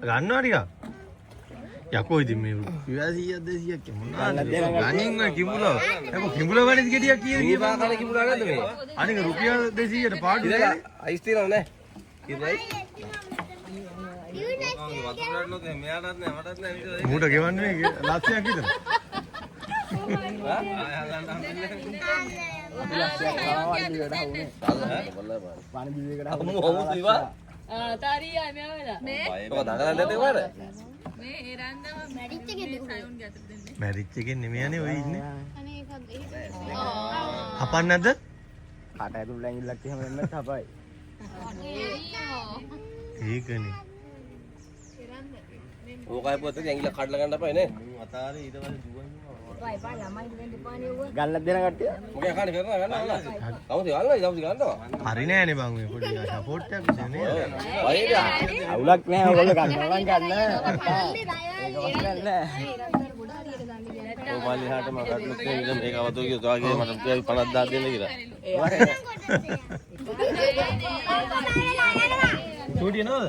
ගන්නවා ටික. යකෝ ඉතින් මේ 100ක් 200ක් මොනවාද? ගණින් කිඹුලා. යකෝ කිඹුලා වලින් ගෙඩියක් කීයද කියපන්. කන කිඹුලා නැද්ද මේ? අනික රුපියල් 200ට පාඩු ඉතලා අයිස් තියනව නෑ. ඉතින් මූට ගෙවන්නේ ලක්ෂයක් විතර. මැරිච් එකෙන් නෙමෙයිනේ ඔය ඉන්නේ. හපන්න නැද්ද? කට ඇතුළේ ඇඟිල්ලක් එහෙම එන්නත් හපයි. ඒකනේ. ඕකයි පොත් එක ඇඟිල්ල කඩලා ගන්න අපයි නේ. අතාරේ ඊට පස්සේ දුවන්නේ. ගල්ලක් දෙන කට්ටිය. මොකද කන්නේ කරනවා ගන්නවා. කවුද ගන්නවද? කවුද ගන්නවා? හරි නෑනේ බං මේ පොඩි සපෝට් එකක් දෙන්නේ. අවුලක් නෑ ඔයගොල්ලෝ ගන්නවා නම් ගන්න. ඒක වස්තල් නෑ. ඕමාලි හාට මම කටලුත් නේ මේක අවතෝ කියෝ තාගේ මට රුපියල් 50000 දෙන්න කියලා. චූටි නෝද?